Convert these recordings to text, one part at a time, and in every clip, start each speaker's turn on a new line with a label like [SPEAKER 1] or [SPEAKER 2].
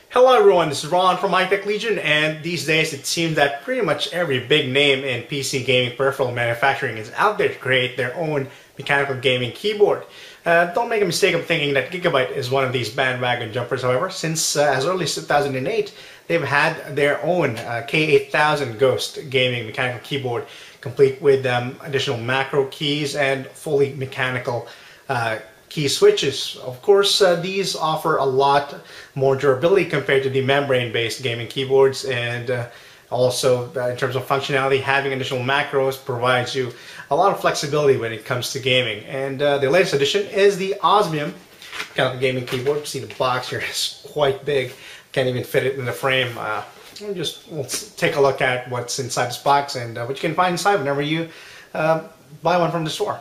[SPEAKER 1] Hello everyone, this is Ron from iTech Legion, and these days it seems that pretty much every big name in PC gaming peripheral manufacturing is out there to create their own mechanical gaming keyboard. Don't make a mistake of thinking that Gigabyte is one of these bandwagon jumpers, however, since as early as 2008 they've had their own K8000 Ghost gaming mechanical keyboard, complete with additional macro keys and fully mechanical key switches. Of course, these offer a lot more durability compared to the membrane-based gaming keyboards, and also in terms of functionality, having additional macros provides you a lot of flexibility when it comes to gaming. And the latest addition is the Osmium mechanical gaming keyboard. You see the box here is quite big, can't even fit it in the frame. We'll take a look at what's inside this box and what you can find inside whenever you buy one from the store.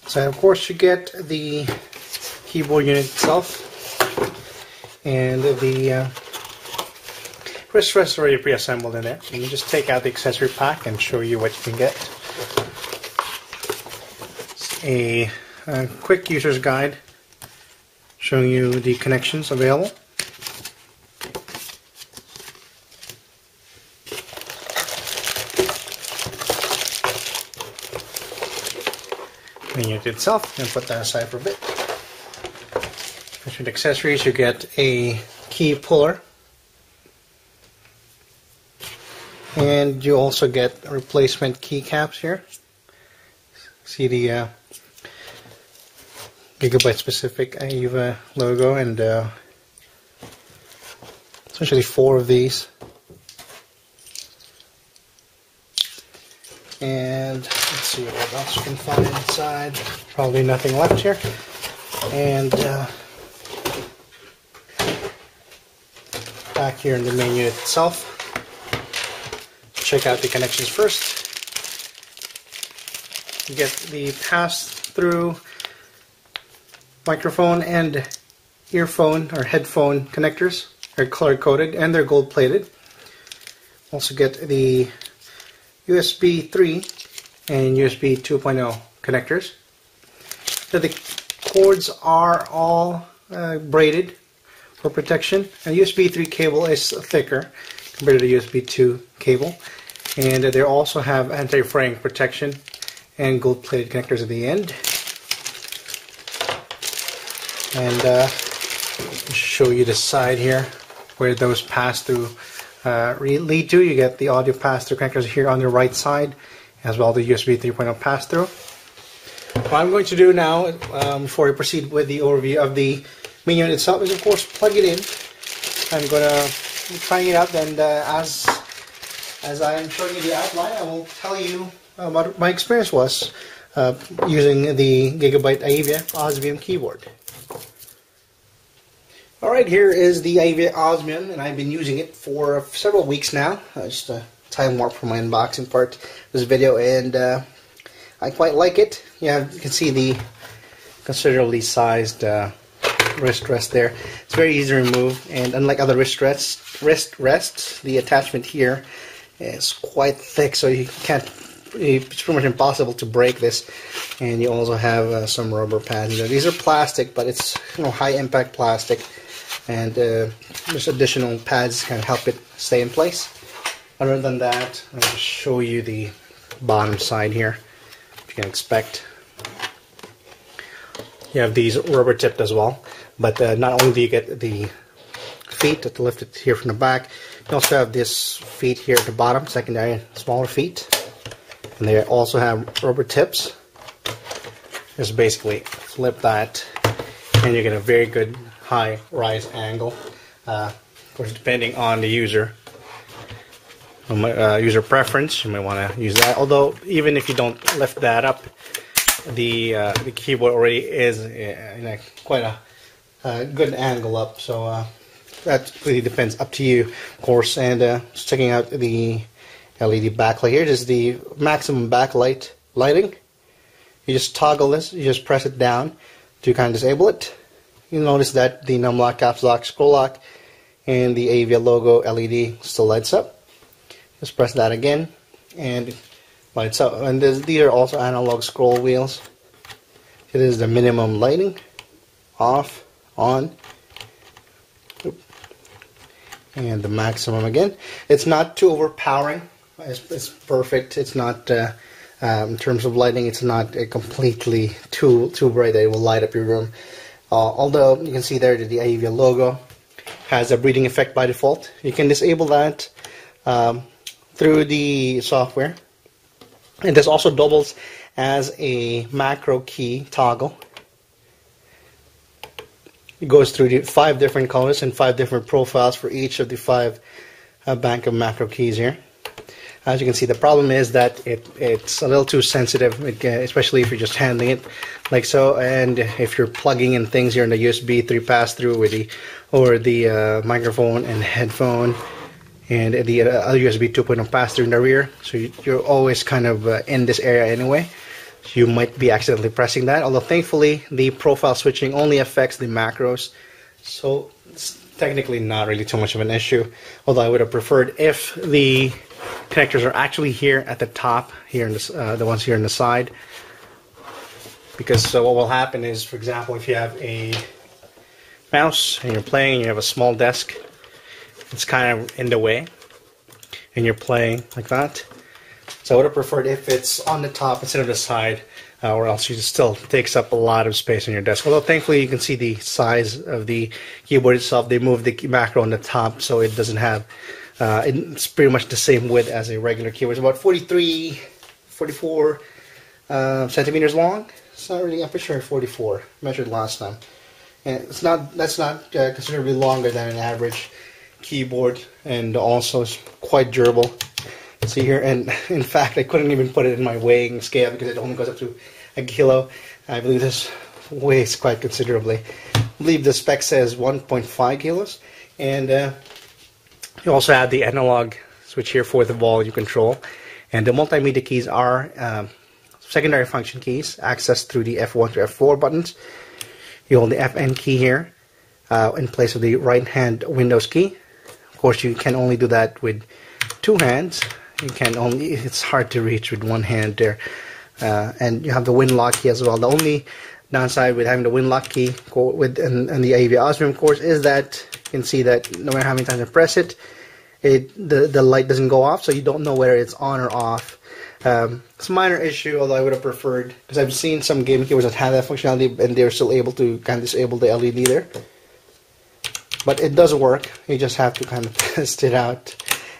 [SPEAKER 1] So of course you get the keyboard unit itself, and the wrist rests already pre-assembled in there. You can just take out the accessory pack and show you what you can get. It's a quick user's guide showing you the connections available. The unit itself, and put that aside for a bit. With accessories, you get a key puller, and you also get replacement keycaps here. See the Gigabyte specific AIVA logo, and essentially 4 of these. And let's see what else you can find inside. Probably nothing left here. And back here in the main unit itself, check out the connections first. You get the pass-through microphone and earphone or headphone connectors. They're color-coded and they're gold-plated. Also get the USB 3 and USB 2.0 connectors. So the cords are all braided for protection. A USB 3 cable is thicker compared to the USB 2 cable, and they also have anti-fraying protection and gold-plated connectors at the end. And I'll show you the side here where those pass through lead to. You get the audio pass-through connectors here on the right side, as well as the USB 3.0 pass-through. What I'm going to do now, before I proceed with the overview of the main unit itself, is of course plug it in. I'm going to be trying it out, and as I'm showing you the outline, I will tell you what my experience was using the Gigabyte AIVA Osmium keyboard. Alright, here is the AIVA Osmium, and I've been using it for several weeks now. Just a time warp for my unboxing part of this video, and I quite like it. You can see the considerably sized wrist rest there. It's very easy to remove, and unlike other wrist rests, the attachment here is quite thick, so you can't. It's pretty much impossible to break this. And you also have some rubber pads. These are plastic, but it's high impact plastic. And there's additional pads can help it stay in place. Other than that, I'll just show you the bottom side here. You can expect. You have these rubber tipped as well, but not only do you get the feet to lift it here from the back, you also have this feet here at the bottom, secondary smaller feet, and they also have rubber tips. Just basically flip that, and you get a very good high rise angle. Of course, depending on the user preference, you might want to use that. Although, even if you don't lift that up, the keyboard already is in a quite a good angle up, so that really depends, up to you, of course. And just checking out the LED backlight here. This is the maximum backlight lighting. You just toggle this, you just press it down to kind of disable it. You'll notice that the num lock, caps lock, scroll lock, and the Avia logo LED still lights up. Just press that again and lights up. And these are also analog scroll wheels. It is the minimum lighting, off, on, and the maximum again. It's not too overpowering. It's perfect. It's not in terms of lighting. It's not completely too bright that it will light up your room. Although you can see there that the Avia logo has a breathing effect by default. You can disable that through the software. And this also doubles as a macro key toggle. It goes through the 5 different colors and 5 different profiles for each of the 5 bank of macro keys here. As you can see, the problem is that it's a little too sensitive, especially if you're just handling it like so, and if you're plugging in things here in the USB 3 pass-through with the microphone and headphone, and the other USB 2.0 pass-through in the rear, so you're always kind of in this area anyway. So you might be accidentally pressing that, although thankfully the profile switching only affects the macros, so it's technically not really too much of an issue, although I would have preferred if the connectors are actually here at the top, here in this, the ones here on the side, because so what will happen is, for example, if you have a mouse and you're playing and you have a small desk, it's kind of in the way and you're playing like that. So I would have preferred if it's on the top instead of the side, or else it still takes up a lot of space on your desk. Although thankfully you can see the size of the keyboard itself. They moved the macro on the top so it doesn't have it's pretty much the same width as a regular keyboard. It's about 43, 44 centimeters long. It's not really, I'm pretty sure 44, measured last time. And it's not, that's not considerably longer than an average keyboard, and also it's quite durable. See here, and in fact I couldn't even put it in my weighing scale because it only goes up to a kilo. I believe this weighs quite considerably. I believe the spec says 1.5 kilos, and you also have the analog switch here for the volume control, and the multimedia keys are secondary function keys accessed through the F1 to F4 buttons. You hold the FN key here in place of the right hand Windows key. Of course, you can only do that with 2 hands. You can only, it's hard to reach with 1 hand there. And you have the Winlock key as well. The only downside with having the Winlock key and the Avia Osmium, of course, is that you can see that no matter how many times I press it, the light doesn't go off, so you don't know whether it's on or off. It's a minor issue, although I would have preferred, because I've seen some gaming keyboards that have that functionality and they're still able to kind of disable the LED there. But it does work. You just have to kind of test it out.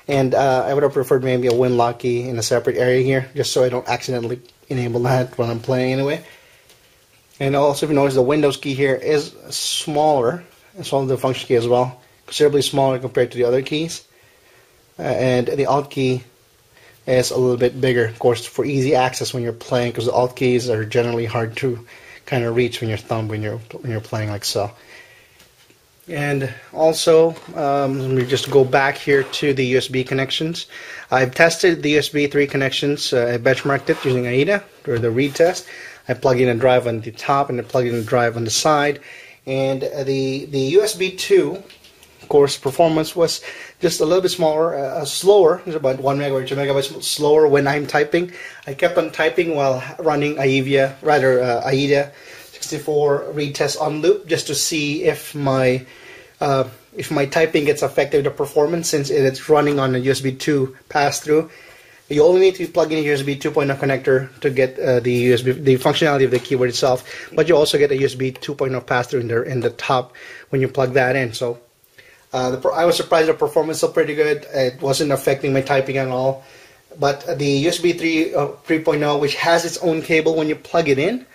[SPEAKER 1] And I would have preferred maybe a Winlock key in a separate area here, just so I don't accidentally enable that when I'm playing anyway. And also, if you notice, the Windows key here is smaller, as well as the function key as well, considerably smaller compared to the other keys. And the Alt key is a little bit bigger, of course, for easy access when you're playing, because the Alt keys are generally hard to kind of reach when your thumb when you're playing like so. And also, let me just go back here to the USB connections. I've tested the USB 3 connections. I benchmarked it using AIDA, or the read test. I plug in a drive on the top and I plug in a drive on the side. And the USB 2, of course, performance was just a little bit smaller, slower. It was about 1 megabyte, 2 megabytes slower when I'm typing. I kept on typing while running AIDA 64 read test on loop, just to see if my typing gets affected with the performance, since it's running on a USB 2 pass-through. You only need to plug in a USB 2.0 connector to get the functionality of the keyboard itself, but you also get a USB 2.0 pass-through in the top when you plug that in. So I was surprised the performance was pretty good. It wasn't affecting my typing at all. But the USB 3.0, which has its own cable when you plug it in,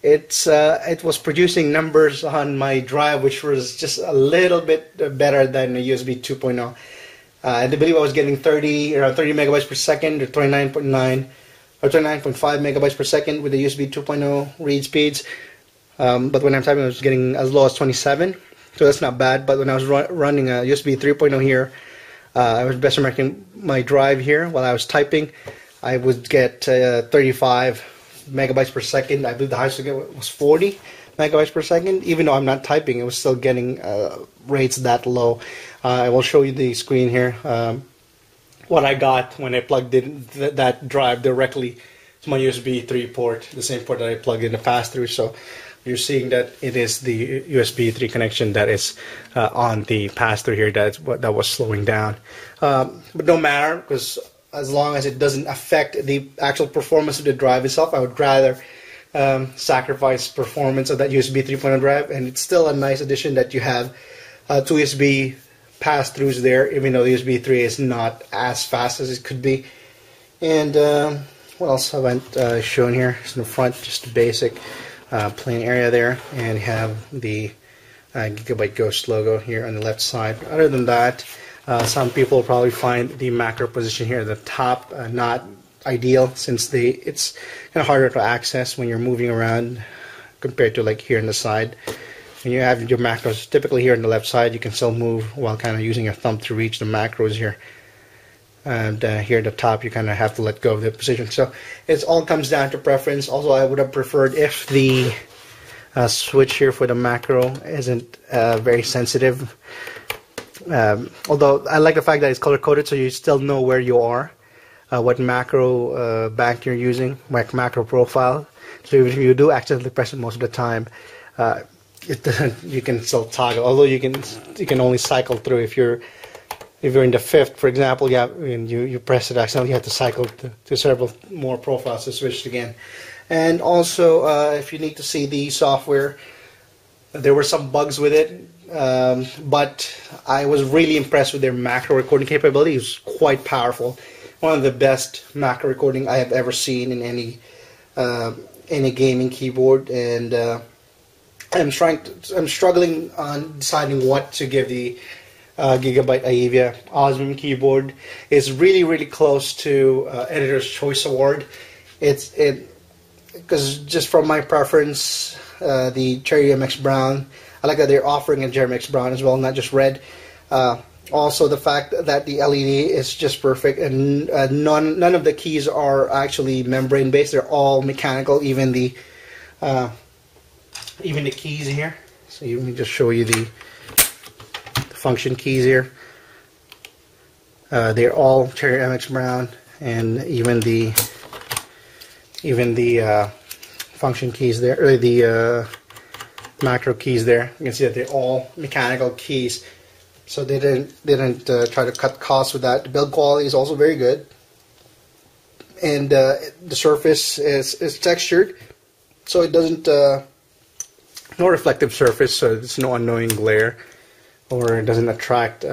[SPEAKER 1] it was producing numbers on my drive which was just a little bit better than the USB 2.0. I believe I was getting around 30 megabytes per second, or 29.9
[SPEAKER 2] or 29.5 megabytes per second with the USB 2.0 read speeds. But when I'm typing, I was getting as low as 27, so that's not bad. But when I was running a USB 3.0 here, I was benchmarking my drive here while I was typing. I would get 35 megabytes per second. I believe the highest I get was 40 megabytes per second. Even though I'm not typing, it was still getting rates that low. I will show you the screen here. What I got when I plugged in that drive directly to my USB 3 port, the same port that I plugged in the pass-through. So you're seeing that it is the USB 3 connection that is on the pass-through here that was slowing down. But no matter, because as long as it doesn't affect the actual performance of the drive itself, I would rather sacrifice performance of that USB 3.0 drive. And it's still a nice addition that you have two USB pass-throughs there, even though the USB 3 is not as fast as it could be. And what else have I shown here? It's in the front, just the basic plain area there, and have the Gigabyte Ghost logo here on the left side. Other than that, some people probably find the macro position here at the top not ideal, since it's kind of harder to access when you're moving around compared to like here on the side. When you have your macros typically here on the left side, you can still move while kind of using your thumb to reach the macros here. And here at the top, you kind of have to let go of the position. So it all comes down to preference. Also, I would have preferred if the switch here for the macro isn't very sensitive. Although I like the fact that it's color-coded, so you still know where you are, what macro bank you're using, like macro profile. So if you do accidentally press it most of the time, it doesn't. You can still toggle. Although you can only cycle through if you're in the fifth, for example. Yeah, and you press it accidentally, you have to cycle to several more profiles to switch again. And also, if you need to see the software, there were some bugs with it, but I was really impressed with their macro recording capability. It was quite powerful. One of the best macro recording I have ever seen in any gaming keyboard, and I'm struggling on deciding what to give the Gigabyte Aivia Osmium keyboard. It's really close to Editor's Choice Award. Because just from my preference, the Cherry MX Brown, I like that they're offering a Cherry MX Brown as well, not just red. Also, the fact that the LED is just perfect, and none of the keys are actually membrane based. They're all mechanical, even the keys here. So let me just show you the function keys here. They're all Cherry MX Brown, and even the function keys there, or the macro keys there. You can see that they're all mechanical keys. So they didn't try to cut costs with that. The build quality is also very good, and the surface is textured, so it doesn't no reflective surface, so it's no annoying glare, or it doesn't attract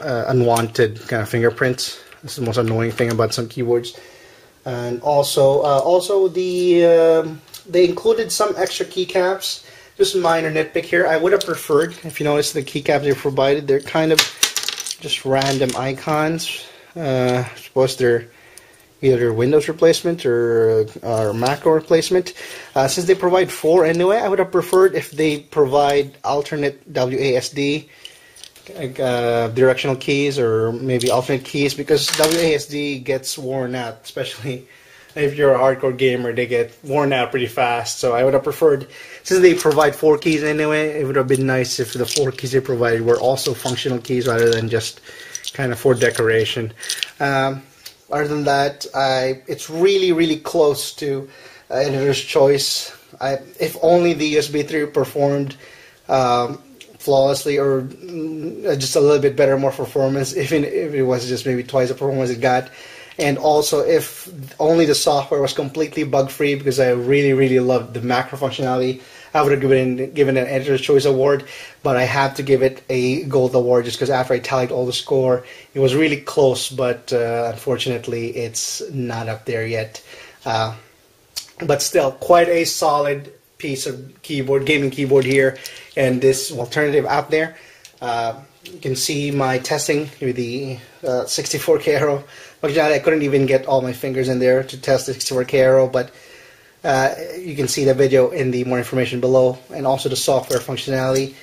[SPEAKER 2] unwanted kind of fingerprints. This is the most annoying thing about some keyboards. And also they included some extra keycaps. Just a minor nitpick here. I would have preferred, if you notice the keycaps they provided, they're kind of just random icons. I suppose they're either Windows replacement or macro replacement. Since they provide 4 anyway, I would have preferred if they provide alternate WASD directional keys, or maybe alternate keys, because WASD gets worn out, especially if you're a hardcore gamer. They get worn out pretty fast. So I would have preferred, since they provide 4 keys anyway, it would have been nice if the 4 keys they provided were also functional keys rather than just kind of for decoration. Other than that, it's really close to Editor's Choice. If only the USB 3 performed flawlessly, or just a little bit better, more performance, even if it was just maybe twice the performance it got. And also, if only the software was completely bug-free, because I really loved the macro functionality, I would have given it an Editor's Choice Award. But I have to give it a Gold Award, just because after I tallied all the score, it was really close, but unfortunately it's not up there yet. But still, quite a solid piece of gaming keyboard here, and this alternative out there. You can see my testing with the 64K Aero functionality. I couldn't even get all my fingers in there to test the 64K Aero, but you can see the video in the more information below, and also the software functionality.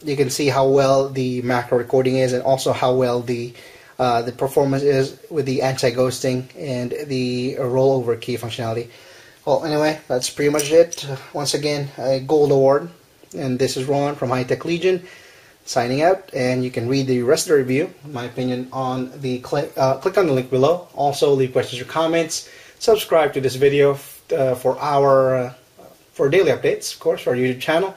[SPEAKER 2] You can see how well the macro recording is, and also how well the performance is with the anti-ghosting and the rollover key functionality. Well, anyway, that's pretty much it. Once again, a gold award. And this is Ron from Hi-Tech Legion signing out. And you can read the rest of the review, my opinion, on the click on the link below. Also, leave questions or comments. Subscribe to this video for daily updates, of course, for our YouTube channel.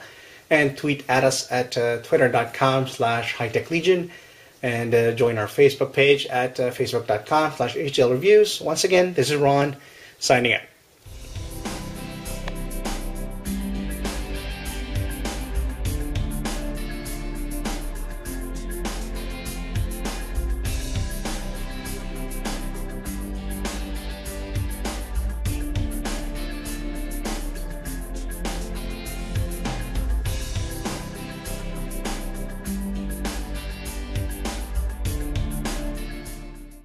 [SPEAKER 2] And tweet at us at twitter.com/hightechlegion. And join our Facebook page at facebook.com/HTLReviews. Once again, this is Ron signing out.